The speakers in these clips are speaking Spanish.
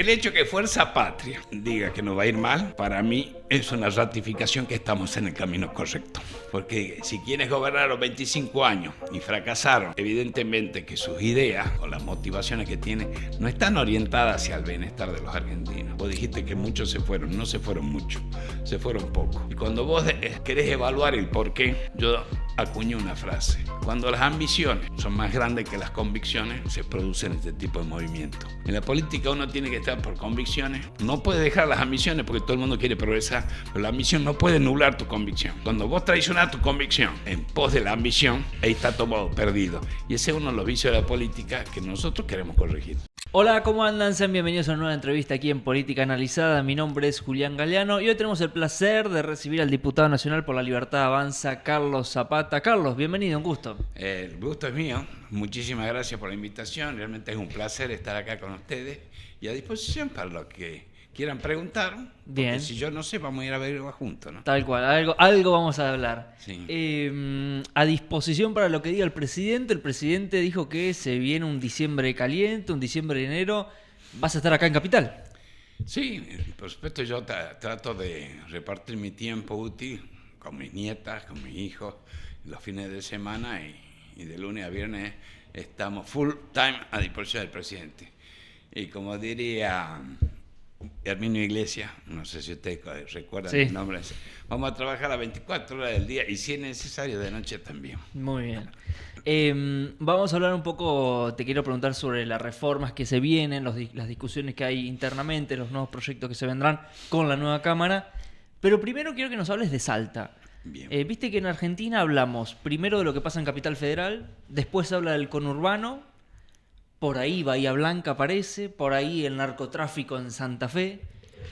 El hecho que Fuerza Patria diga que nos va a ir mal, para mí es una ratificación que estamos en el camino correcto. Porque si quienes gobernaron 25 años y fracasaron, evidentemente que sus ideas o las motivaciones que tienen no están orientadas hacia el bienestar de los argentinos. Vos dijiste que muchos se fueron, no se fueron muchos, se fueron pocos. Y cuando vos querés evaluar el por qué, yo acuñé una frase. Cuando las ambiciones son más grandes que las convicciones, se producen este tipo de movimientos. En la política uno tiene que estar por convicciones. No puede dejar las ambiciones porque todo el mundo quiere progresar, pero la ambición no puede nublar tu convicción. Cuando vos traicionás tu convicción en pos de la ambición, ahí está todo perdido. Y ese es uno de los vicios de la política que nosotros queremos corregir. Hola, ¿cómo andan? Sean bienvenidos a una nueva entrevista aquí en Política Analizada. Mi nombre es Julián Galeano y hoy tenemos el placer de recibir al diputado nacional por la Libertad Avanza, Carlos Zapata. Carlos, bienvenido, un gusto. El gusto es mío. Muchísimas gracias por la invitación. Realmente es un placer estar acá con ustedes y a disposición para lo que quieran preguntar. Bien. Porque si yo no sé, vamos a ir a verlo juntos, ¿no? Tal cual, algo vamos a hablar. Sí. A disposición para lo que diga el presidente. El presidente dijo que se viene un diciembre caliente, un diciembre de enero. ¿Vas a estar acá en Capital? Sí, por supuesto yo trato de repartir mi tiempo útil con mis nietas, con mis hijos, los fines de semana y de lunes a viernes estamos full time a disposición del presidente. Y como diría Herminio Iglesias, no sé si ustedes recuerdan el nombre, vamos a trabajar las 24 horas del día y si es necesario de noche también. Muy bien. Vamos a hablar un poco, te quiero preguntar sobre las reformas que se vienen, las discusiones que hay internamente, los nuevos proyectos que se vendrán con la nueva Cámara. Pero primero quiero que nos hables de Salta. Bien. Viste que en Argentina hablamos primero de lo que pasa en Capital Federal, después se habla del conurbano, por ahí Bahía Blanca aparece, por ahí el narcotráfico en Santa Fe,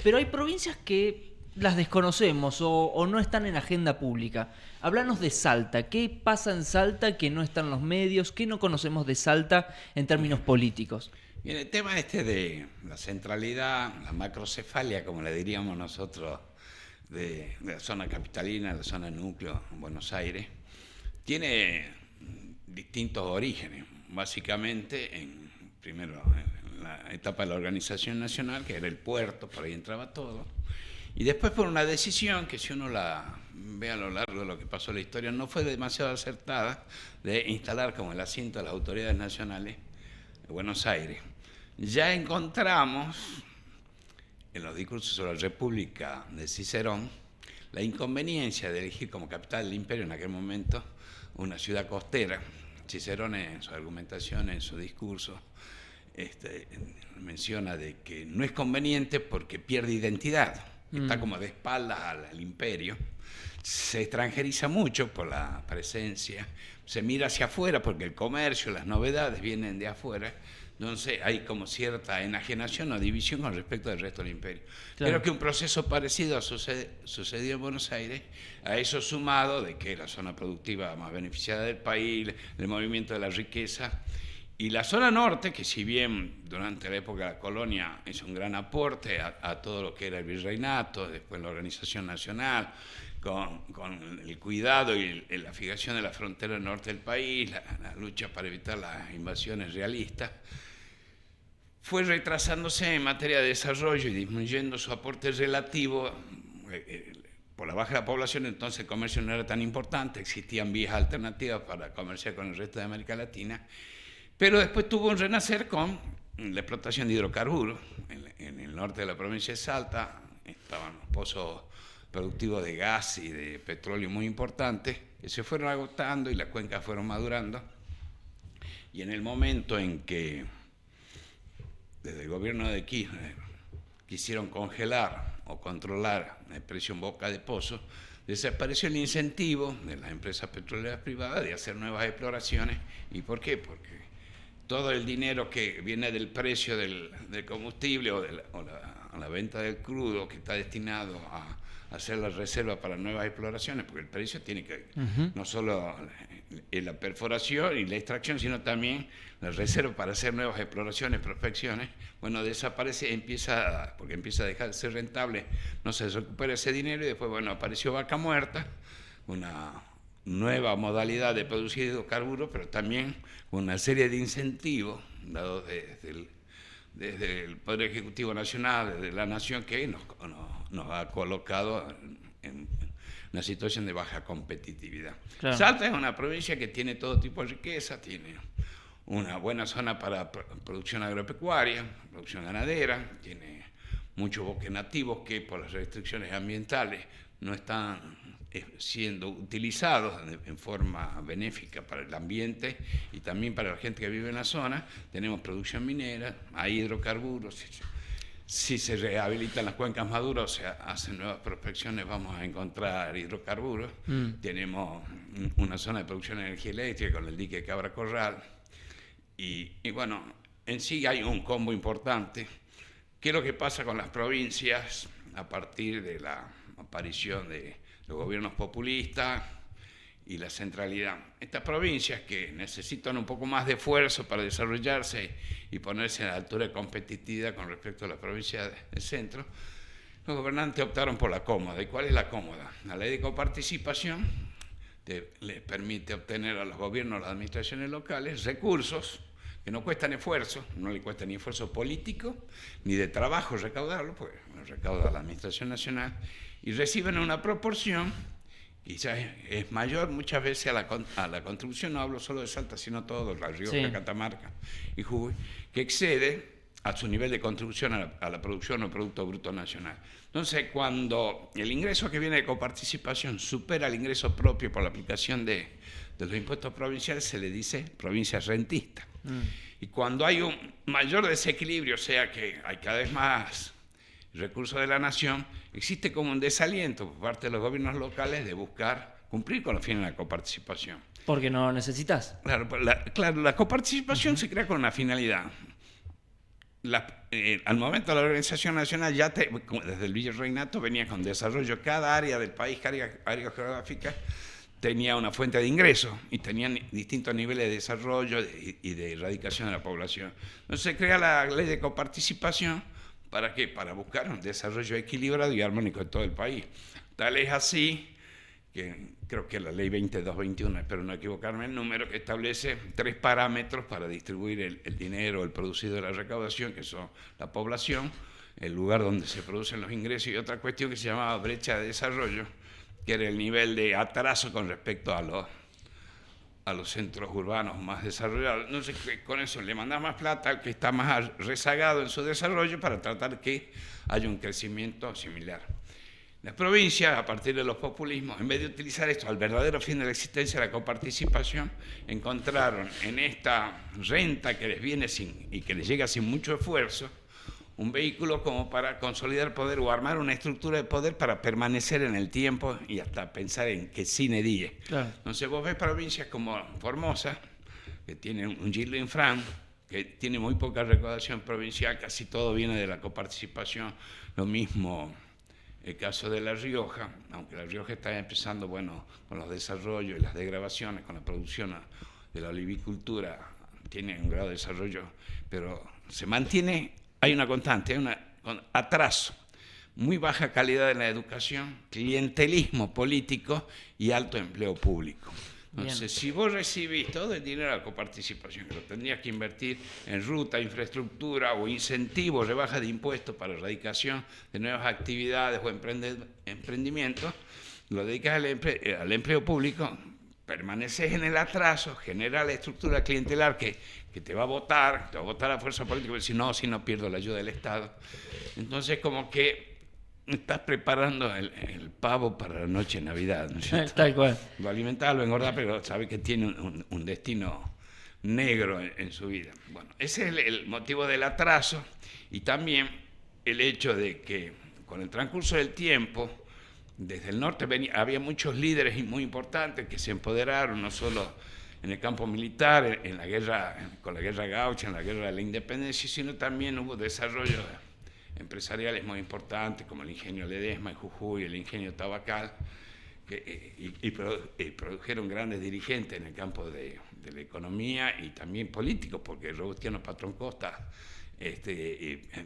pero hay provincias que las desconocemos o no están en agenda pública. Háblanos de Salta. ¿Qué pasa en Salta que no está en los medios? ¿Qué no conocemos de Salta en términos políticos? Bien, el tema de la centralidad, la macrocefalia, como le diríamos nosotros, de la zona capitalina, la zona núcleo, Buenos Aires, tiene distintos orígenes. Básicamente, primero en la etapa de la organización nacional, que era el puerto, por ahí entraba todo, y después por una decisión que si uno la ve a lo largo de lo que pasó en la historia, no fue demasiado acertada, de instalar como el asiento de las autoridades nacionales de Buenos Aires. Ya encontramos en los discursos sobre la República de Cicerón la inconveniencia de elegir como capital del imperio en aquel momento una ciudad costera. Cicerón en su argumentación, en su discurso, menciona de que no es conveniente porque pierde identidad, está como de espaldas al imperio, se extranjeriza mucho por la presencia, se mira hacia afuera porque el comercio, las novedades vienen de afuera, entonces hay como cierta enajenación o división con respecto del resto del imperio. Claro. Creo que un proceso parecido sucedió en Buenos Aires, a eso sumado de que la zona productiva más beneficiada del país, el movimiento de la riqueza, y la zona norte, que si bien durante la época de la colonia hizo un gran aporte a todo lo que era el virreinato, después la organización nacional, con el cuidado y la fijación de la frontera norte del país, la lucha para evitar las invasiones realistas, fue retrasándose en materia de desarrollo y disminuyendo su aporte relativo. Por la baja de la población, entonces el comercio no era tan importante, existían vías alternativas para comerciar con el resto de América Latina, pero después tuvo un renacer con la explotación de hidrocarburos. En el norte de la provincia de Salta estaban los pozos productivos de gas y de petróleo muy importantes, que se fueron agotando y las cuencas fueron madurando, y en el momento en que desde el gobierno de Kirchner quisieron congelar o controlar el precio en boca de pozo, desapareció el incentivo de las empresas petroleras privadas de hacer nuevas exploraciones. ¿Y por qué? Porque todo el dinero que viene del precio del combustible o la venta del crudo, que está destinado a hacer la reserva para nuevas exploraciones, porque el precio tiene que no solo la perforación y la extracción, sino también la reserva para hacer nuevas exploraciones, prospecciones, bueno, desaparece, porque empieza a dejar de ser rentable, no se recupera ese dinero y después, bueno, apareció vaca muerta, una nueva modalidad de producir hidrocarburos, pero también una serie de incentivos dados desde el Poder Ejecutivo Nacional, desde la Nación, que nos ha colocado en una situación de baja competitividad. Claro. Salta es una provincia que tiene todo tipo de riqueza, tiene una buena zona para producción agropecuaria, producción ganadera, tiene muchos bosques nativos que por las restricciones ambientales no están siendo utilizados en forma benéfica para el ambiente y también para la gente que vive en la zona. Tenemos producción minera, hay hidrocarburos. Si se rehabilitan las cuencas maduras, o sea, hacen nuevas prospecciones, vamos a encontrar hidrocarburos. Tenemos una zona de producción de energía eléctrica con el dique Cabra Corral. Y bueno, en sí hay un combo importante. ¿Qué es lo que pasa con las provincias a partir de la aparición de los gobiernos populistas y la centralidad? Estas provincias que necesitan un poco más de esfuerzo para desarrollarse y ponerse a la altura de competitividad con respecto a las provincias del centro, los gobernantes optaron por la cómoda. ¿Y cuál es la cómoda? La ley de coparticipación les permite obtener a los gobiernos, a las administraciones locales, recursos que no cuestan esfuerzo, no le cuesta ni esfuerzo político, ni de trabajo recaudarlo, porque recauda la Administración Nacional, y reciben una proporción, quizás es mayor muchas veces a la contribución, no hablo solo de Salta, sino todo, La Rioja, sí, Catamarca y Jujuy, que excede a su nivel de contribución a la producción o Producto Bruto Nacional. Entonces, cuando el ingreso que viene de coparticipación supera el ingreso propio por la aplicación de los impuestos provinciales, se le dice provincia rentista. Y cuando hay un mayor desequilibrio, o sea que hay cada vez más recursos de la nación, existe como un desaliento por parte de los gobiernos locales de buscar cumplir con los fines de la coparticipación. Porque no lo necesitas. Claro, la coparticipación se crea con una finalidad. Al momento la Organización Nacional ya desde el Virreinato venía con desarrollo. Cada área del país, cada área geográfica, tenía una fuente de ingresos y tenían distintos niveles de desarrollo y de erradicación de la población. Entonces se crea la ley de coparticipación. ¿Para qué? Para buscar un desarrollo equilibrado y armónico en todo el país. Tal es así que creo que la ley 2221, espero no equivocarme el número, que establece 3 parámetros para distribuir el dinero, el producido de la recaudación, que son la población, el lugar donde se producen los ingresos y otra cuestión que se llamaba brecha de desarrollo, que era el nivel de atraso con respecto a los centros urbanos más desarrollados. Entonces, con eso le manda más plata al que está más rezagado en su desarrollo para tratar que haya un crecimiento similar. Las provincias, a partir de los populismos, en vez de utilizar esto al verdadero fin de la existencia de la coparticipación, encontraron en esta renta que les viene y que les llega sin mucho esfuerzo, un vehículo como para consolidar poder o armar una estructura de poder para permanecer en el tiempo y hasta pensar en que sine die. Claro. Entonces vos ves provincias como Formosa, que tiene un Gildo Infran, que tiene muy poca recaudación provincial, casi todo viene de la coparticipación. Lo mismo el caso de La Rioja, aunque La Rioja está empezando, bueno, con los desarrollos y las degradaciones, con la producción de la olivicultura, tiene un grado de desarrollo, pero se mantiene. Hay una constante, hay un atraso, muy baja calidad en la educación, clientelismo político y alto empleo público. Entonces, bien, si vos recibís todo el dinero de la coparticipación, que lo tendrías que invertir en ruta, infraestructura o incentivos, rebaja de impuestos para erradicación de nuevas actividades o emprendimientos, lo dedicas al empleo público, permaneces en el atraso, genera la estructura clientelar que te va a votar a fuerza política, porque si no pierdo la ayuda del Estado. Entonces, como que estás preparando el pavo para la noche de Navidad, ¿no es cierto? Tal cual. Lo alimentás, lo engordás, pero sabe que tiene un destino negro en su vida. Bueno, ese es el motivo del atraso y también el hecho de que con el transcurso del tiempo, desde el norte había muchos líderes muy importantes que se empoderaron, no solo en el campo militar, con la guerra gaucha, en la guerra de la independencia, sino también hubo desarrollos empresariales muy importantes, como el ingenio Ledesma en Jujuy, el ingenio Tabacal, y produjeron grandes dirigentes en el campo de la economía y también políticos, porque Robustiano Patrón Costa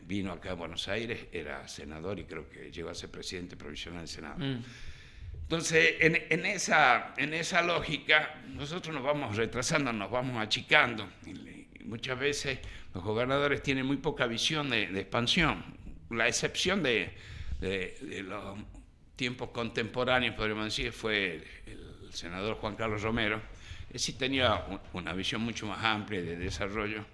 vino acá a Buenos Aires, era senador y creo que llegó a ser presidente provisional del Senado. Entonces, en esa lógica, nosotros nos vamos retrasando, nos vamos achicando. muchas veces los gobernadores tienen muy poca visión de expansión. La excepción de los tiempos contemporáneos, podríamos decir, fue el senador Juan Carlos Romero. Él sí tenía una visión mucho más amplia de desarrollo.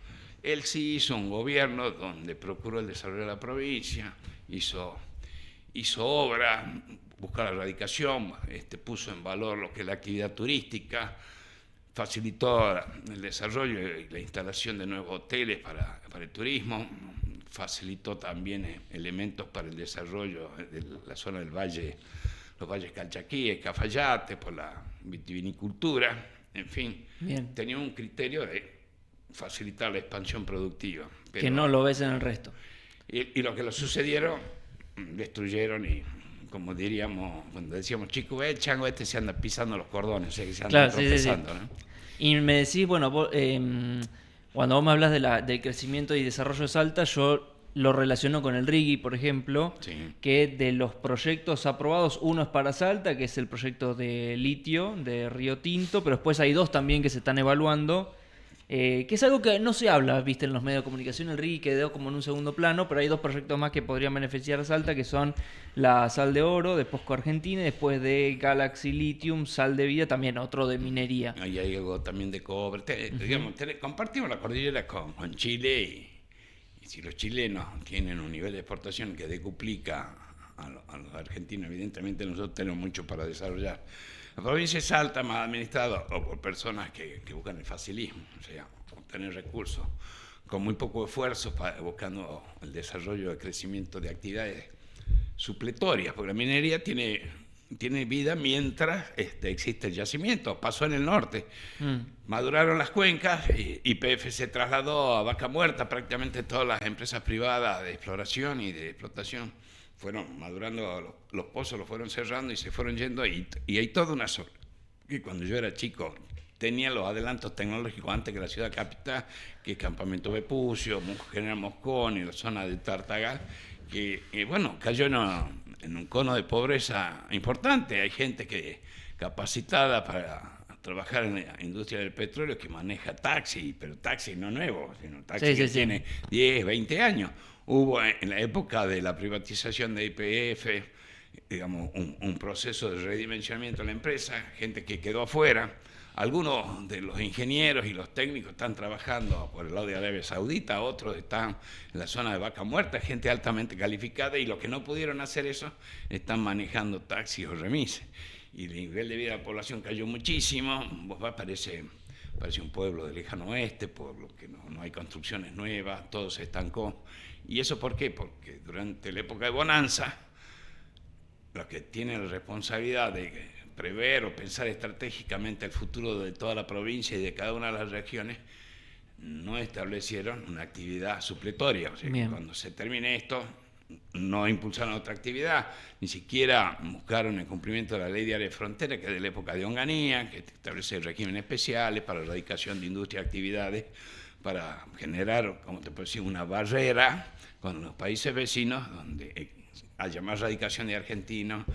Él sí hizo un gobierno donde procuró el desarrollo de la provincia, hizo obra, buscó la erradicación, puso en valor lo que es la actividad turística, facilitó el desarrollo y la instalación de nuevos hoteles para el turismo, facilitó también elementos para el desarrollo de la zona del valle, los valles Calchaquíes, Cafayate, por la vitivinicultura, en fin. Bien. Tenía un criterio de facilitar la expansión productiva. Pero, que no lo ves en el resto. Y lo que lo sucedieron, destruyeron y, como diríamos, cuando decíamos, chico, el chango se anda pisando los cordones, o sea, que se anda tropezando, sí. ¿No? Y me decís, bueno, vos, cuando vos me hablas del crecimiento y desarrollo de Salta, yo lo relaciono con el RIGI, por ejemplo, sí. Que de los proyectos aprobados, uno es para Salta, que es el proyecto de litio de Río Tinto, pero después hay dos también que se están evaluando, que es algo que no se habla, viste, en los medios de comunicación. El RIGI quedó como en un segundo plano, pero hay dos proyectos más que podrían beneficiar a Salta, que son la sal de oro de Posco Argentina, y después de Galaxy Lithium, sal de vida, también otro de minería. Ahí hay algo también de cobre. Digamos, compartimos la cordillera con Chile, y si los chilenos tienen un nivel de exportación que decuplica a los argentinos, evidentemente nosotros tenemos mucho para desarrollar. La provincia de Salta, más administrada o por personas que buscan el facilismo, o sea, obtener recursos con muy poco esfuerzo, buscando el desarrollo, el crecimiento de actividades supletorias, porque la minería tiene vida mientras existe el yacimiento. Pasó en el norte, maduraron las cuencas, y YPF se trasladó a Vaca Muerta. Prácticamente todas las empresas privadas de exploración y de explotación fueron madurando los pozos, los fueron cerrando y se fueron yendo, y hay toda una zona que cuando yo era chico tenía los adelantos tecnológicos antes que la ciudad capital, que es Campamento Bepucio, General Mosconi, la zona de Tartagal, que bueno, cayó en un cono de pobreza importante. Hay gente capacitada para trabajar en la industria del petróleo, que maneja taxi, pero taxi no nuevo, sino taxi que tiene 10, 20 años. Hubo en la época de la privatización de YPF, digamos, un proceso de redimensionamiento de la empresa, gente que quedó afuera. Algunos de los ingenieros y los técnicos están trabajando por el lado de Arabia Saudita, otros están en la zona de Vaca Muerta, gente altamente calificada, y los que no pudieron hacer eso están manejando taxis o remises. Y el nivel de vida de la población cayó muchísimo. Parece un pueblo del lejano oeste, por lo que no hay construcciones nuevas, todo se estancó. ¿Y eso por qué? Porque durante la época de bonanza, los que tienen la responsabilidad de prever o pensar estratégicamente el futuro de toda la provincia y de cada una de las regiones, no establecieron una actividad supletoria. O sea, que cuando se termine esto, no impulsaron otra actividad, ni siquiera buscaron el cumplimiento de la ley de área de frontera, que es de la época de Onganía, que establece regímenes especiales para la erradicación de industria y actividades, para generar, como te puedo decir, una barrera con los países vecinos, donde haya más radicación de argentinos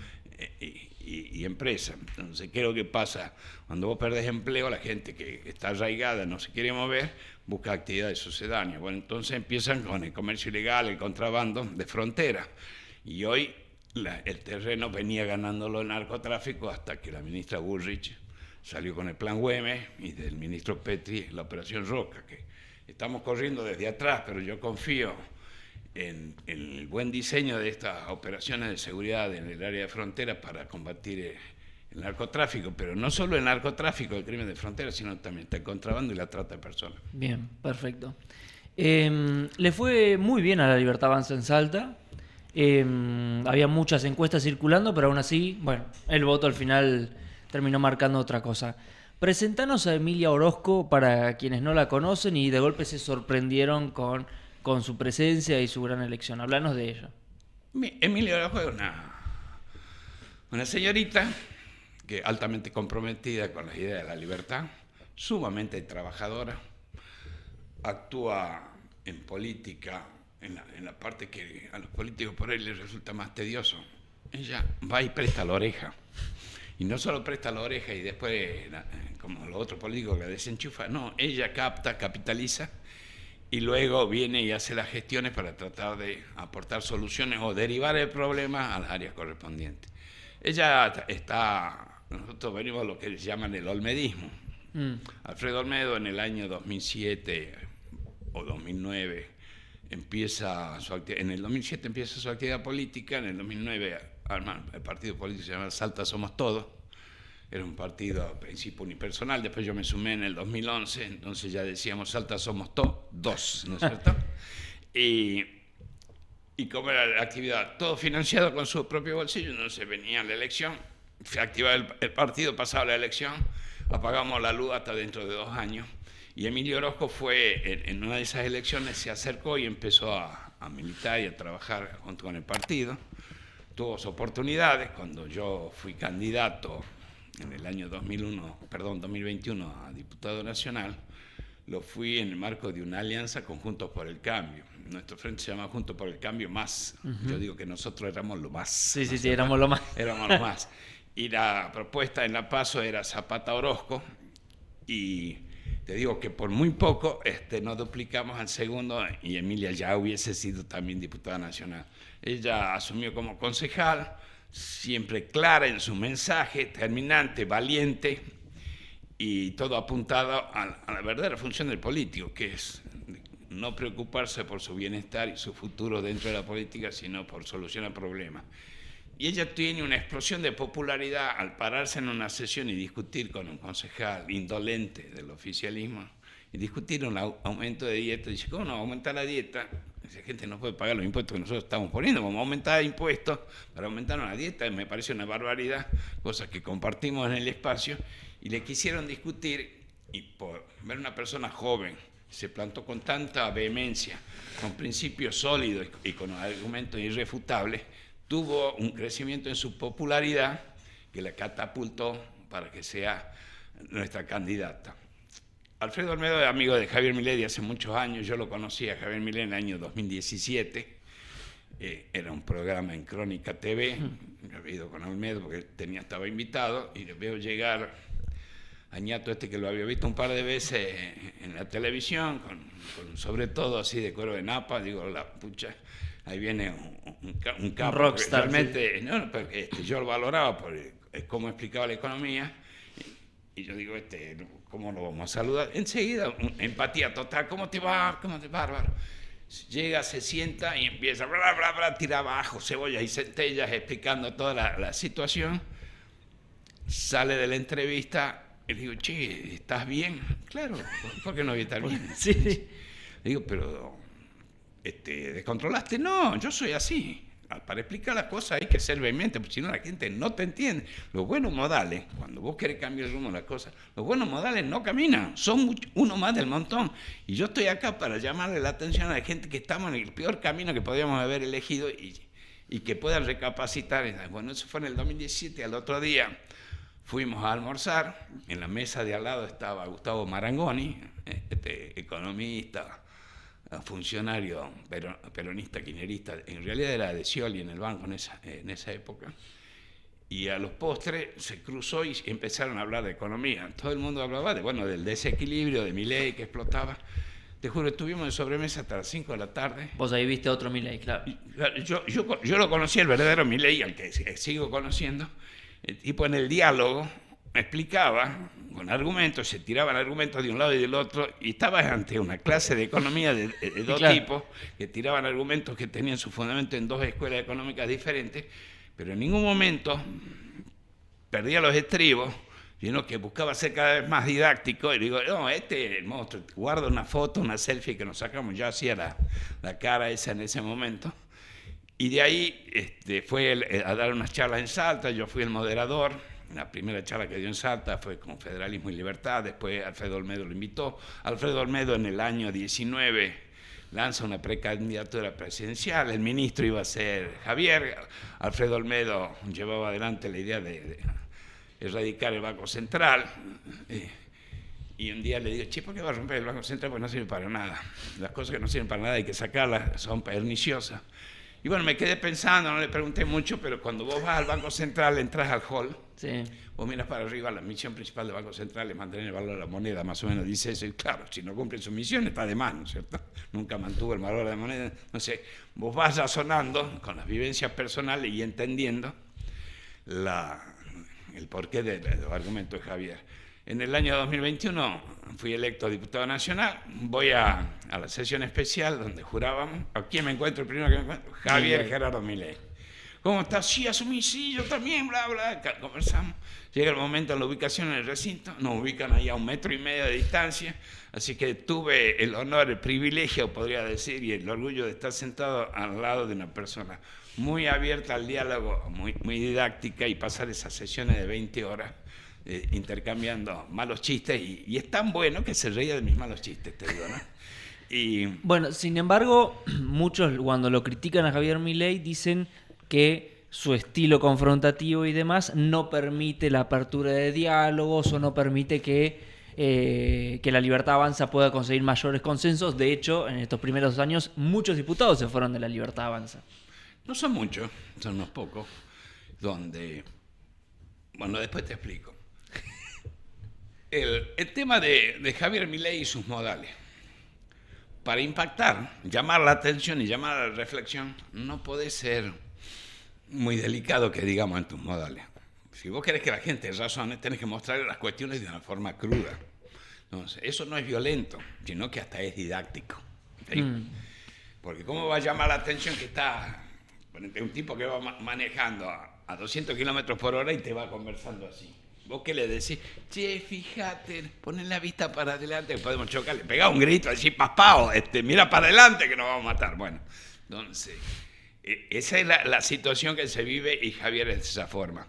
y empresas. Entonces, ¿qué es lo que pasa? Cuando vos perdés empleo, la gente que está arraigada, no se quiere mover, busca actividades sucedáneas. Bueno, entonces empiezan con el comercio ilegal, el contrabando de frontera. Y hoy el terreno venía ganándolo el narcotráfico, hasta que la ministra Bullrich salió con el plan Güemes, y del ministro Petri la operación Roca, que estamos corriendo desde atrás, pero yo confío en el buen diseño de estas operaciones de seguridad en el área de frontera para combatir el narcotráfico, pero no solo el narcotráfico, el crimen de frontera, sino también el contrabando y la trata de personas. Bien, perfecto. Le fue muy bien a La Libertad Avanza en Salta. Había muchas encuestas circulando, pero aún así, bueno, el voto al final terminó marcando otra cosa. Presentanos a Emilia Orozco para quienes no la conocen y de golpe se sorprendieron con su presencia y su gran elección. Hablanos de ella. Emilia Orozco es una señorita que altamente comprometida con la idea de la libertad, sumamente trabajadora, actúa en política en la parte que a los políticos por ahí les resulta más tedioso. Ella va y presta la oreja Y no solo presta la oreja y después, como los otros políticos, la desenchufa. No, ella capta, capitaliza y luego viene y hace las gestiones para tratar de aportar soluciones o derivar el problema a las áreas correspondientes. Ella está, nosotros venimos a lo que llaman el olmedismo. Alfredo Olmedo en el año 2007 o 2009 en el 2007 empieza su actividad política, en el 2009 arma el partido político se llama Salta Somos Todos, era un partido a principio unipersonal, después yo me sumé en el 2011, entonces ya decíamos Salta Somos Todos, ¿no es cierto? Y como era la actividad, todo financiado con su propio bolsillo, entonces venía la elección, se activaba el partido, pasaba la elección, apagamos la luz hasta dentro de 2 años. Y Emilio Orozco fue, en una de esas elecciones, se acercó y empezó a militar y a trabajar junto con el partido. Tuvo sus oportunidades. Cuando yo fui candidato en el año 2021 a diputado nacional, lo fui en el marco de una alianza con Juntos por el Cambio. Nuestro frente se llama Juntos por el Cambio más. Yo digo que nosotros éramos lo más. Sí, éramos lo más. Éramos lo más. Y la propuesta en la PASO era Zapata-Orozco y te digo que por muy poco nos duplicamos al segundo y Emilia ya hubiese sido también diputada nacional. Ella asumió como concejal, siempre clara en su mensaje, terminante, valiente y todo apuntado a la verdadera función del político, que es no preocuparse por su bienestar y su futuro dentro de la política, sino por solucionar problemas. Y ella tiene una explosión de popularidad al pararse en una sesión y discutir con un concejal indolente del oficialismo y discutir un aumento de dieta. Dice, ¿cómo no aumentar la dieta? Esa gente no puede pagar los impuestos que nosotros estamos poniendo. Vamos a aumentar impuestos para aumentar una dieta. Me parece una barbaridad, cosas que compartimos en el espacio. Y le quisieron discutir y por ver una persona joven se plantó con tanta vehemencia, con principios sólidos y con argumentos irrefutables, tuvo un crecimiento en su popularidad que la catapultó para que sea nuestra candidata. Alfredo Olmedo es amigo de Javier Milei de hace muchos años. Yo lo conocí a Javier Milei en el año 2017. Era un programa en Crónica TV. Yo había ido con Olmedo porque estaba invitado y le veo llegar a Ñato que lo había visto un par de veces en la televisión, con sobre todo así de cuero de napa. Digo, la pucha, ahí viene un capo. Un rockstar. Realmente, sí. No, yo lo valoraba por cómo explicaba la economía. Y yo digo, ¿cómo lo vamos a saludar? Enseguida, empatía total. ¿Cómo te va? ¿Cómo te va, bárbaro? Llega, se sienta y empieza, bla, bla, bla, tira abajo cebollas y centellas explicando toda la situación. Sale de la entrevista y le digo, che, ¿estás bien? Claro, ¿por qué no voy a estar bien? Sí. Le digo, pero ¿descontrolaste? No, yo soy así. Para explicar las cosas hay que ser vehemente, porque si no la gente no te entiende. Los buenos modales, cuando vos querés cambiar el rumbo de las cosas, los buenos modales no caminan, son uno más del montón. Y yo estoy acá para llamarle la atención a la gente que estamos en el peor camino que podríamos haber elegido y que puedan recapacitar. Bueno, eso fue en el 2017, al otro día fuimos a almorzar, en la mesa de al lado estaba Gustavo Marangoni, economista, funcionario peronista, kirchnerista, en realidad era de Scioli en el banco en esa época, y a los postres se cruzó y empezaron a hablar de economía. Todo el mundo hablaba del desequilibrio de Milei que explotaba. Te juro, estuvimos de sobremesa hasta las 5 de la tarde. Vos ahí viste otro Milei, claro. Yo lo conocí, el verdadero Milei, al que sigo conociendo. El tipo en el diálogo me explicaba con argumentos, se tiraban argumentos de un lado y del otro, y estaba ante una clase de economía de dos tipos que tiraban argumentos que tenían su fundamento en dos escuelas económicas diferentes, pero en ningún momento perdía los estribos, sino que buscaba ser cada vez más didáctico. Y digo, no, el monstruo, guarda una foto, una selfie que nos sacamos, yo hacía la cara esa en ese momento. Y de ahí fue a dar unas charlas en Salta, yo fui el moderador. La primera charla que dio en Salta fue con Federalismo y Libertad, después Alfredo Olmedo lo invitó. Alfredo Olmedo en el año 19 lanza una precandidatura presidencial, el ministro iba a ser Javier, Alfredo Olmedo llevaba adelante la idea de erradicar el Banco Central. Y un día le digo, che, ¿por qué va a romper el Banco Central? Pues no sirve para nada. Las cosas que no sirven para nada hay que sacarlas, son perniciosas. Y bueno, me quedé pensando, no le pregunté mucho, pero cuando vos vas al Banco Central, entras al hall Sí. Vos miras para arriba, la misión principal del Banco Central es mantener el valor de la moneda, más o menos dice eso, y claro, si no cumple su misión está de más, ¿no es cierto? Nunca mantuvo el valor de la moneda. Entonces, vos vas razonando con las vivencias personales y entendiendo el porqué de los argumentos de Javier. En el año 2021 fui electo diputado nacional, voy a la sesión especial donde jurábamos. ¿A quién me encuentro? El primero que me encuentro, Javier Gerardo Milei. ¿Cómo estás? Sí, asumí, sí, yo también, bla, bla, conversamos. Llega el momento de la ubicación en el recinto, nos ubican ahí a 1,5 metros de distancia, así que tuve el honor, el privilegio, podría decir, y el orgullo de estar sentado al lado de una persona muy abierta al diálogo, muy didáctica, y pasar esas sesiones de 20 horas intercambiando malos chistes, y es tan bueno que se reía de mis malos chistes, te digo, ¿no? Y bueno, sin embargo, muchos cuando lo critican a Javier Milei dicen que su estilo confrontativo y demás no permite la apertura de diálogos o no permite que La Libertad Avanza pueda conseguir mayores consensos. De hecho, en estos primeros años, muchos diputados se fueron de La Libertad Avanza. no son muchos, son unos pocos, donde... Bueno, después te explico. El tema de Javier Milei y sus modales. Para impactar, llamar la atención y llamar a la reflexión, no podés ser muy delicado, que digamos, en tus modales. Si vos querés que la gente razone, tenés que mostrarle las cuestiones de una forma cruda. Entonces, eso no es violento, sino que hasta es didáctico. ¿Sí? Porque ¿cómo va a llamar la atención que está un tipo que va manejando a 200 kilómetros por hora y te va conversando así? ¿Vos qué le decís? Che, fíjate, ponen la vista para adelante, podemos chocar, le pegás un grito así, paspao, mira para adelante que nos vamos a matar. Bueno, entonces, esa es la situación que se vive, y Javier es de esa forma.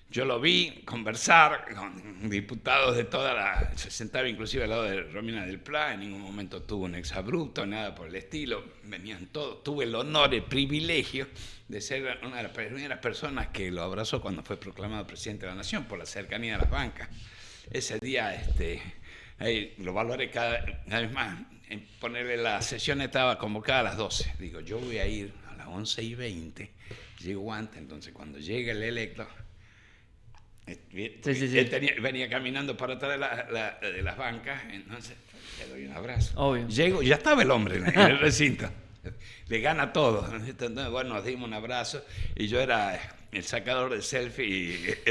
Yo lo vi conversar con diputados de toda la... Se sentaba inclusive al lado de Romina del Pla, en ningún momento tuvo un exabrupto, nada por el estilo, venían todos. Tuve el honor, el privilegio de ser una de las primeras personas que lo abrazó cuando fue proclamado presidente de la Nación, por la cercanía de las bancas. Ese día lo valoré cada vez más. En ponerle la sesión estaba convocada a las 12. Digo, yo voy a ir a las 11:20, llego antes, entonces cuando llegue el electo... Sí. Él venía caminando para atrás de las bancas, entonces le doy un abrazo. Obvio. Llego, ya estaba el hombre en el recinto. Le gana todo. Entonces, bueno, nos dimos un abrazo y yo era el sacador de selfie,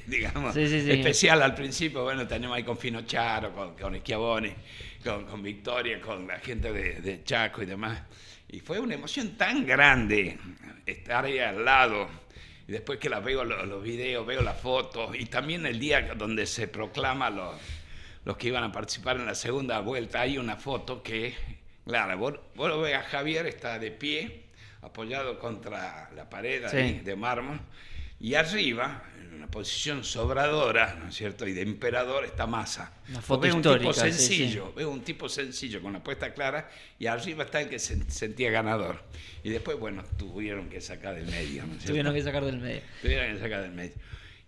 digamos, especial al principio. Bueno, teníamos ahí con Fino Charo, con Schiavone, con Victoria, con la gente de Chaco y demás. Y fue una emoción tan grande estar ahí al lado. Y después que veo los videos, veo las fotos, y también el día donde se proclama los que iban a participar en la segunda vuelta, hay una foto que, claro, vos lo ves a Javier, está de pie, apoyado contra la pared de mármol, y arriba, en una posición sobradora, ¿no es cierto?, y de emperador, está Massa. Una foto veo histórica, un tipo sencillo, veo un tipo sencillo con la puesta clara, y arriba está el que se sentía ganador. Y después, bueno, tuvieron que sacar del medio, ¿no es cierto? Tuvieron que sacar del medio.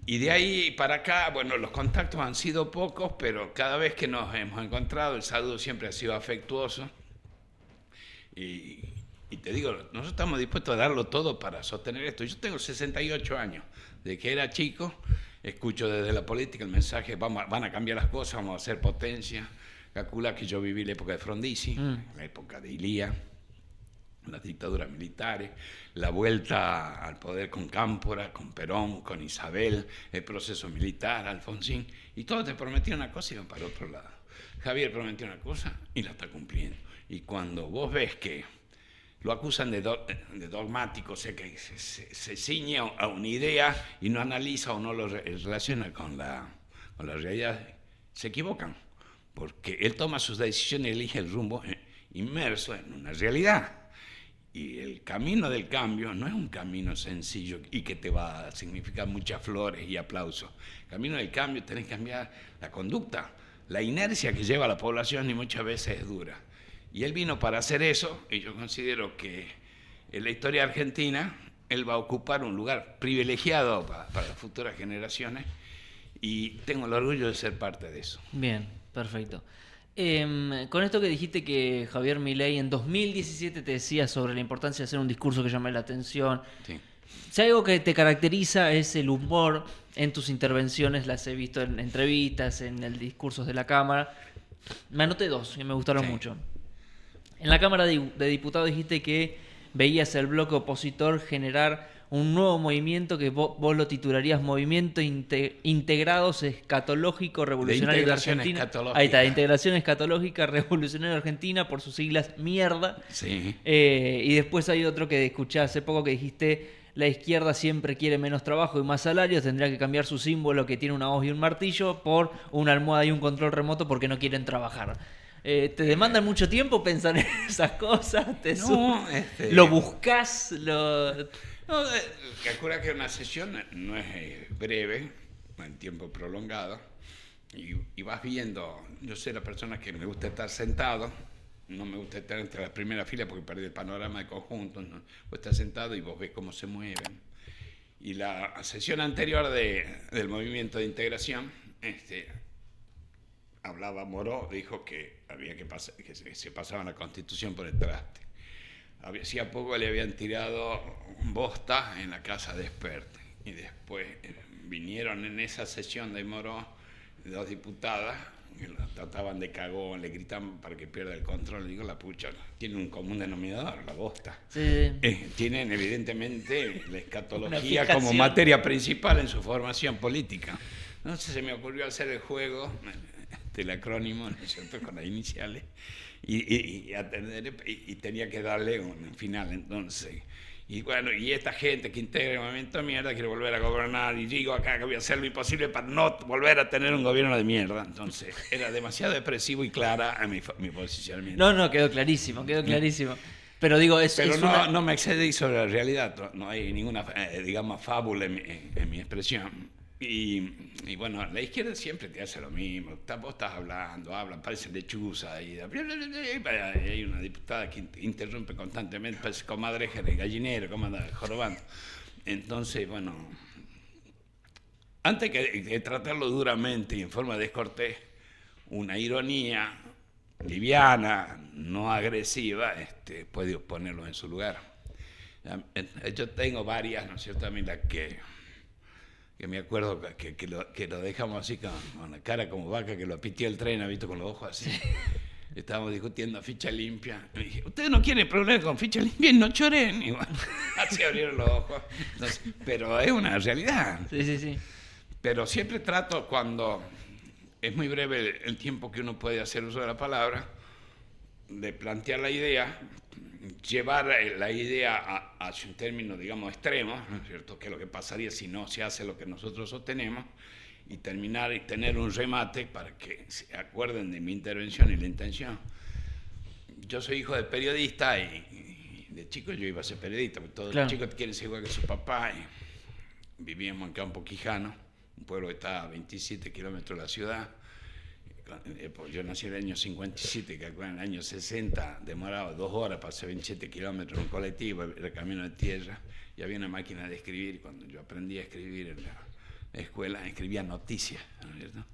Y de ahí para acá, bueno, los contactos han sido pocos, pero cada vez que nos hemos encontrado, el saludo siempre ha sido afectuoso. Y te digo, nosotros estamos dispuestos a darlo todo para sostener esto. Yo tengo 68 años. De que era chico, escucho desde la política el mensaje, van a cambiar las cosas, vamos a hacer potencia. Calcula que yo viví la época de Frondizi, la época de Ilía, las dictaduras militares, la vuelta al poder con Cámpora, con Perón, con Isabel, el proceso militar, Alfonsín, y todos te prometían una cosa y iban para el otro lado. Javier prometió una cosa y la está cumpliendo. Y cuando vos ves que lo acusan de dogmático, o sea que se ciñe a una idea y no analiza o no lo relaciona con la realidad, se equivocan, porque él toma sus decisiones y elige el rumbo inmerso en una realidad. Y el camino del cambio no es un camino sencillo y que te va a significar muchas flores y aplausos. El camino del cambio tenés que cambiar la conducta, la inercia que lleva a la población, y muchas veces es dura. Y él vino para hacer eso, y yo considero que en la historia argentina él va a ocupar un lugar privilegiado para las futuras generaciones, y tengo el orgullo de ser parte de eso. Bien, perfecto. Con esto que dijiste que Javier Milei en 2017 te decía sobre la importancia de hacer un discurso que llame la atención, Sí. Si hay algo que te caracteriza es el humor en tus intervenciones, las he visto en entrevistas, en el discursos de la Cámara. Me anoté dos que me gustaron Sí. mucho. En la Cámara de Diputados dijiste que veías el bloque opositor generar un nuevo movimiento que vos lo titularías Movimiento Integrados Escatológico Revolucionario de integración Argentina. escatológica. Ahí está, de Integración Escatológica Revolucionaria de Argentina, por sus siglas mierda. Sí. Y después hay otro que escuché hace poco que dijiste: la izquierda siempre quiere menos trabajo y más salarios, tendría que cambiar su símbolo, que tiene una hoz y un martillo, por una almohada y un control remoto, porque no quieren trabajar. ¿Te demandan mucho tiempo pensar en esas cosas? No, ¿Lo buscas? No, calcula que una sesión no es breve, en tiempo prolongado, y vas viendo. Yo soy la persona que me gusta estar sentado, no me gusta estar entre las primeras filas porque perdí el panorama de conjunto, ¿no? Vos estás sentado y vos ves cómo se mueven. Y la sesión anterior del movimiento de integración, hablaba Moró, dijo que había que se pasaba la Constitución por el traste. Hacía poco le habían tirado bosta en la casa de Espert, y después vinieron en esa sesión de Moró dos diputadas que lo trataban de cagón, le gritan para que pierda el control. Digo, la pucha, tiene un común denominador, la bosta. Sí. Tienen evidentemente la escatología Una como fijación. materia principal en su formación política. Entonces se me ocurrió hacer el juego del acrónimo, ¿no es cierto?, con las iniciales, y tenía que darle un final. Entonces, y bueno, y esta gente que integra el movimiento de mierda quiere volver a gobernar, y digo acá que voy a hacer lo imposible para no volver a tener un gobierno de mierda. Entonces era demasiado depresivo y clara a mi posicionamiento. No, quedó clarísimo, quedó clarísimo. Pero digo, Pero no me excedí sobre la realidad, no hay ninguna, digamos, fábula en mi expresión. Y bueno, la izquierda siempre te hace lo mismo. Vos estás hablando, hablan, parece lechuza. Y hay una diputada que interrumpe constantemente, parece comadreja de gallinero, como anda jorobando. Entonces, bueno, antes que tratarlo duramente y en forma descortés, una ironía liviana, no agresiva, puede ponerlo en su lugar. Yo tengo varias, ¿no es cierto? A mí la que me acuerdo que lo dejamos así con la cara como vaca, que lo pitió el tren, ¿ha visto? Con los ojos así. Estábamos discutiendo ficha limpia. Y dije, ¿ustedes no quieren problemas con ficha limpia? No lloren. Y bueno, así abrieron los ojos. Entonces, pero es una realidad. Sí. Pero siempre trato, cuando es muy breve el tiempo que uno puede hacer uso de la palabra, de plantear la idea, llevar la idea hacia un término, digamos, extremo, ¿no es cierto?, que es lo que pasaría si no se hace lo que nosotros sostenemos, y terminar y tener un remate para que se acuerden de mi intervención y la intención. Yo soy hijo de periodista y de chico yo iba a ser periodista, porque todos los chicos quieren ser igual que su papá. Y vivíamos en Campo Quijano, un pueblo que está a 27 kilómetros de la ciudad. Yo nací en el año 57, que en el año 60 demoraba 2 horas para hacer 27 kilómetros en un colectivo, era camino de tierra, y había una máquina de escribir. Cuando yo aprendí a escribir en la escuela, escribía noticias, ¿no es cierto?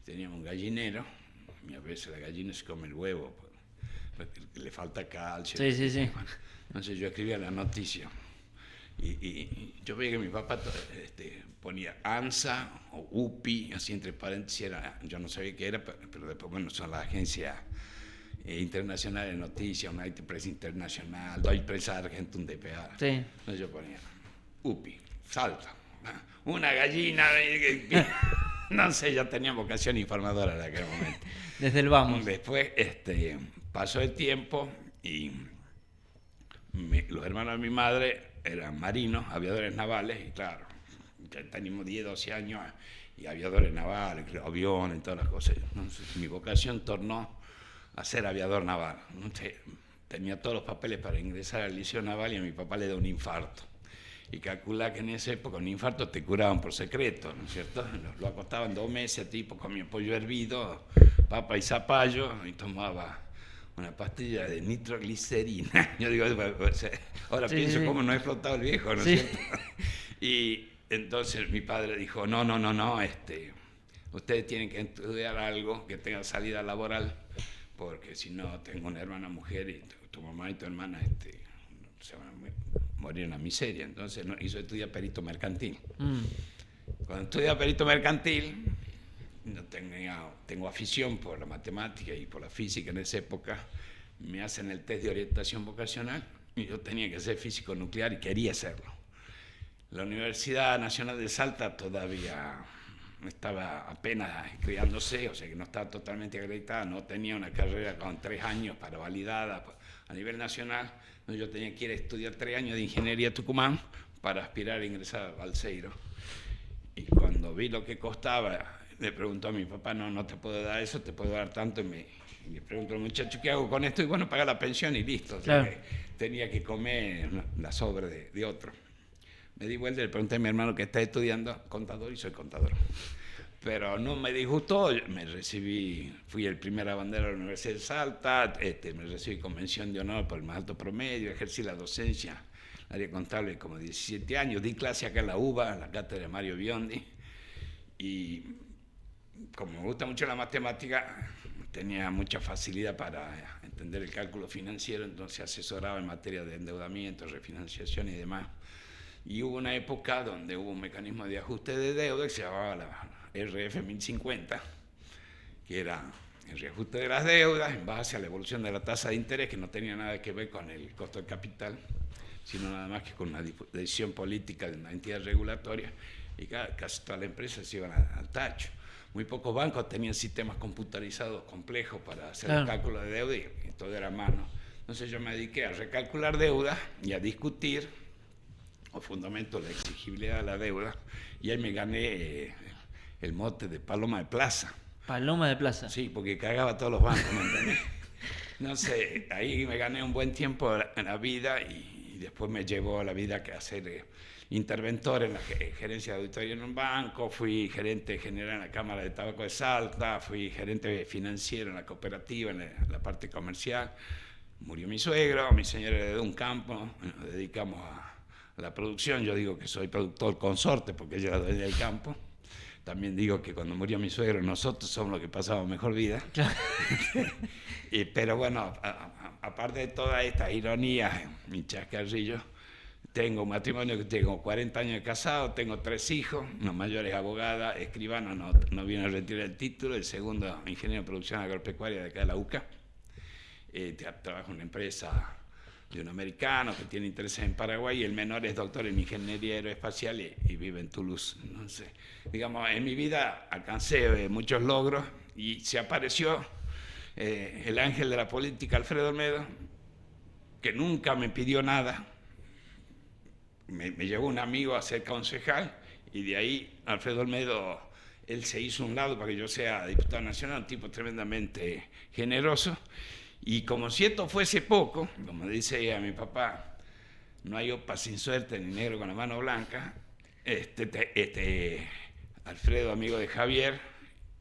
Teníamos un gallinero, y a veces la gallina se come el huevo, porque le falta calcio. Sí. Entonces yo escribía la noticia. Y yo veía que mi papá ponía ANSA o UPI, así entre paréntesis, yo no sabía qué era, pero después, bueno, son las agencias internacionales de noticias, una prensa internacional, hay prensa argentina, un DPA. Sí. Entonces yo ponía UPI, Salta, una gallina, no sé, ya tenía vocación informadora en aquel momento. Desde el vamos. Después pasó el tiempo y los hermanos de mi madre eran marinos, aviadores navales, y claro, ya teníamos 10, 12 años y aviadores navales, aviones, todas las cosas. Entonces, mi vocación tornó a ser aviador naval. Entonces, tenía todos los papeles para ingresar al liceo naval y a mi papá le dio un infarto. Y calcula que en esa época un infarto te curaban por secreto, ¿no es cierto? Lo acostaban 2 meses, tipo comía pollo hervido, papa y zapallo, y tomaba una pastilla de nitroglicerina. Yo digo, ahora pienso cómo no ha explotado el viejo, ¿no es cierto? Y entonces mi padre dijo, no, ustedes tienen que estudiar algo que tenga salida laboral, porque si no, tengo una hermana mujer y tu mamá y tu hermana se van a morir en la miseria. Entonces hizo estudiar perito mercantil. Cuando estudié perito mercantil, no tengo afición por la matemática y por la física en esa época. Me hacen el test de orientación vocacional y yo tenía que ser físico nuclear y quería hacerlo. La Universidad Nacional de Salta todavía estaba apenas creándose, o sea que no estaba totalmente acreditada, no tenía una carrera con 3 años para validada a nivel nacional. Entonces yo tenía que ir a estudiar 3 años de ingeniería en Tucumán para aspirar a ingresar al Balseiro. Y cuando vi lo que costaba, le preguntó a mi papá, no te puedo dar eso, te puedo dar tanto. Y le pregunto al muchacho, ¿qué hago con esto? Y bueno, paga la pensión y listo. O sea, claro, que tenía que comer la sobra de otro. Me di vuelta y le pregunté a mi hermano que está estudiando contador y soy contador. Pero no me disgustó, me recibí, fui el primer abanderado de la Universidad de Salta, me recibí con mención de honor por el más alto promedio, ejercí la docencia, área contable como 17 años, di clase acá en la UBA, en la cátedra de Mario Biondi, y como me gusta mucho la matemática, tenía mucha facilidad para entender el cálculo financiero, entonces asesoraba en materia de endeudamiento, refinanciación y demás. Y hubo una época donde hubo un mecanismo de ajuste de deuda que se llamaba la RF 1050, que era el reajuste de las deudas en base a la evolución de la tasa de interés, que no tenía nada que ver con el costo del capital, sino nada más que con una decisión política de una entidad regulatoria, y casi todas las empresas se iban al tacho. Muy pocos bancos tenían sistemas computarizados complejos para hacer el cálculo de deuda y todo era a mano. Entonces yo me dediqué a recalcular deuda y a discutir los fundamentos de la exigibilidad de la deuda, y ahí me gané el mote de Paloma de Plaza. Paloma de Plaza. Sí, porque cagaba a todos los bancos, ¿me entendés? No sé, ahí me gané un buen tiempo en la vida y después me llevó a la vida a ser interventor en la gerencia de auditoría en un banco, fui gerente general en la Cámara de Tabaco de Salta, fui gerente financiero en la cooperativa, en la parte comercial. Murió mi suegro, mi señora heredó un campo, nos dedicamos a la producción. Yo digo que soy productor consorte porque ella era dueña del campo. También digo que cuando murió mi suegro nosotros somos los que pasamos mejor vida. Claro. Pero bueno, aparte de todas estas ironías, mi chascarrillo, tengo un matrimonio que tengo 40 años de casado, tengo 3 hijos, la mayor es abogada, escribano, no viene a retirar el título, el segundo ingeniero de producción agropecuaria de acá de la UCA. Trabaja en una empresa de un americano que tiene intereses en Paraguay, y el menor es doctor en ingeniería aeroespacial y vive en Toulouse. Entonces, digamos, en mi vida alcancé muchos logros y se apareció el ángel de la política, Alfredo Olmedo, que nunca me pidió nada. Me llevó un amigo a ser concejal y de ahí Alfredo Olmedo, él se hizo un lado para que yo sea diputado nacional, un tipo tremendamente generoso. Y como si esto fuese poco, como dice a mi papá, no hay opa sin suerte ni negro con la mano blanca, Alfredo, amigo de Javier,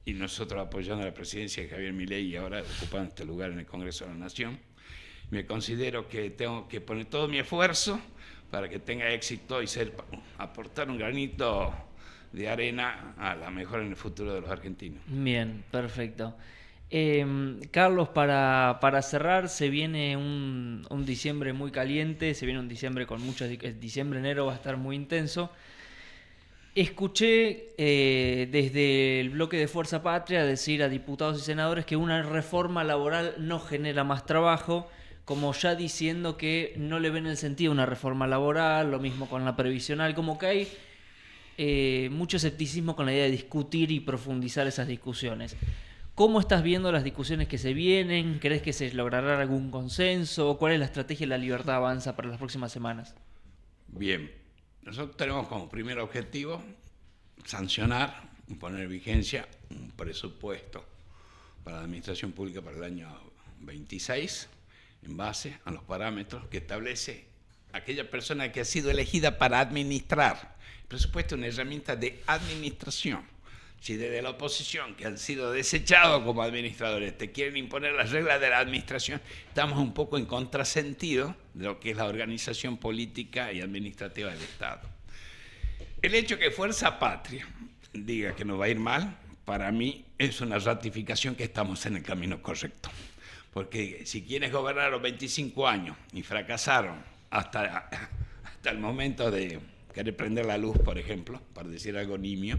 y nosotros apoyando la presidencia de Javier Milei y ahora ocupando este lugar en el Congreso de la Nación, me considero que tengo que poner todo mi esfuerzo para que tenga éxito y aportar un granito de arena a la mejora en el futuro de los argentinos. Bien, perfecto. Carlos, para cerrar, se viene un diciembre muy caliente, se viene un diciembre con muchos, diciembre-enero va a estar muy intenso. Escuché desde el bloque de Fuerza Patria decir a diputados y senadores que una reforma laboral no genera más trabajo, como ya diciendo que no le ven el sentido a una reforma laboral, lo mismo con la previsional, como que hay mucho escepticismo con la idea de discutir y profundizar esas discusiones. ¿Cómo estás viendo las discusiones que se vienen? ¿Crees que se logrará algún consenso? ¿Cuál es la estrategia de la Libertad Avanza para las próximas semanas? Bien, nosotros tenemos como primer objetivo sancionar y poner en vigencia un presupuesto para la administración pública para el año 26 en base a los parámetros que establece aquella persona que ha sido elegida para administrar. El presupuesto es una herramienta de administración. Si desde la oposición, que han sido desechados como administradores, te quieren imponer las reglas de la administración, estamos un poco en contrasentido de lo que es la organización política y administrativa del Estado. El hecho que Fuerza Patria diga que nos va a ir mal, para mí es una ratificación que estamos en el camino correcto. Porque si quienes gobernaron 25 años y fracasaron hasta al momento de querer prender la luz, por ejemplo, para decir algo nimio,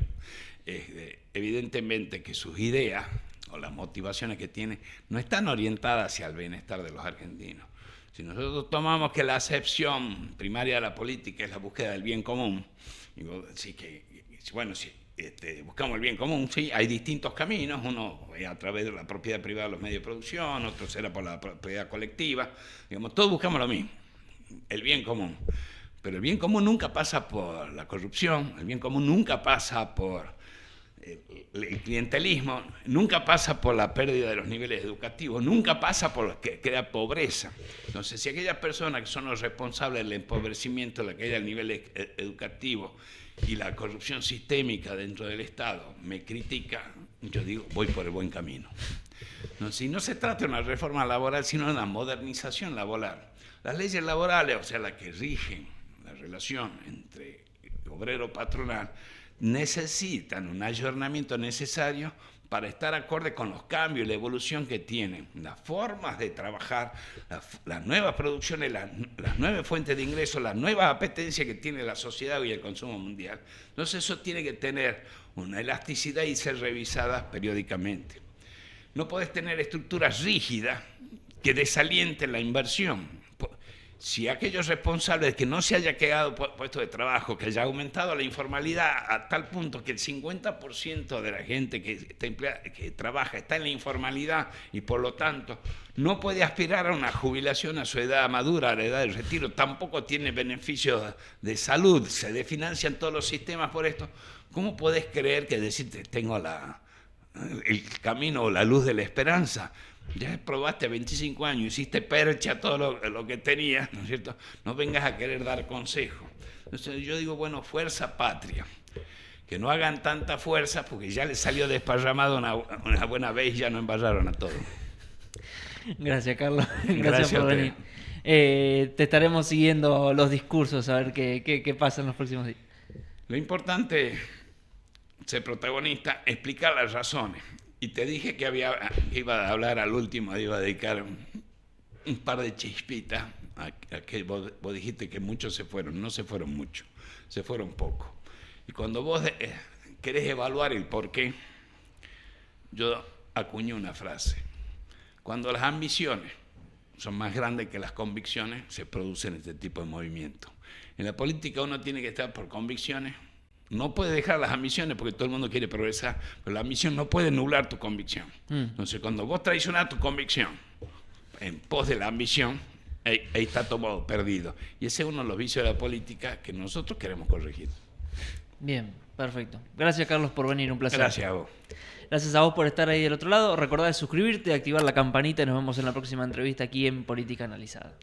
evidentemente que sus ideas o las motivaciones que tiene no están orientadas hacia el bienestar de los argentinos. Si nosotros tomamos que la acepción primaria de la política es la búsqueda del bien común, digo, sí que, bueno, sí, buscamos el bien común, sí, hay distintos caminos, uno es a través de la propiedad privada de los medios de producción, otro será por la propiedad colectiva, digamos, todos buscamos lo mismo, el bien común. Pero el bien común nunca pasa por la corrupción, el bien común nunca pasa por el clientelismo, nunca pasa por la pérdida de los niveles educativos, nunca pasa por que crea pobreza. Entonces, si aquellas personas que son los responsables del empobrecimiento, de la caída del nivel educativo y la corrupción sistémica dentro del Estado me critica, yo digo, voy por el buen camino. Si no se trata de una reforma laboral, sino de una modernización laboral. Las leyes laborales, o sea, las que rigen la relación entre obrero-patronal, necesitan un ayornamiento necesario para estar acorde con los cambios y la evolución que tienen las formas de trabajar, las nuevas producciones, las nuevas fuentes de ingresos, las nuevas apetencias que tiene la sociedad y el consumo mundial. Entonces eso tiene que tener una elasticidad y ser revisada periódicamente. No podés tener estructuras rígidas que desalienten la inversión. Si aquellos responsables de que no se haya quedado puesto de trabajo, que haya aumentado la informalidad a tal punto que el 50% de la gente que trabaja está en la informalidad y por lo tanto no puede aspirar a una jubilación a su edad madura, a la edad del retiro, tampoco tiene beneficios de salud, se desfinancian todos los sistemas por esto, ¿cómo podés creer que decirte tengo el camino o la luz de la esperanza? Ya probaste 25 años, hiciste percha todo lo que tenías, ¿no es cierto? No vengas a querer dar consejo. Entonces yo digo, bueno, fuerza patria. Que no hagan tanta fuerza porque ya les salió desparramado una buena vez y ya no embarraron a todo. Gracias, Carlos. Gracias por venir. Te estaremos siguiendo los discursos, a ver qué pasa en los próximos días. Lo importante es ser protagonista, explicar las razones. Y te dije que iba a hablar al último, iba a dedicar un par de chispitas a que vos dijiste que muchos se fueron. No se fueron muchos, se fueron pocos. Y cuando vos querés evaluar el por qué, yo acuñé una frase. Cuando las ambiciones son más grandes que las convicciones, se producen este tipo de movimientos. En la política uno tiene que estar por convicciones. No puede dejar las ambiciones porque todo el mundo quiere progresar, pero la ambición no puede nublar tu convicción. Entonces, cuando vos traicionás tu convicción en pos de la ambición, ahí está todo perdido. Y ese es uno de los vicios de la política que nosotros queremos corregir. Bien, perfecto. Gracias, Carlos, por venir. Un placer. Gracias a vos. Gracias a vos por estar ahí del otro lado. Recordá de suscribirte, activar la campanita y nos vemos en la próxima entrevista aquí en Política Analizada.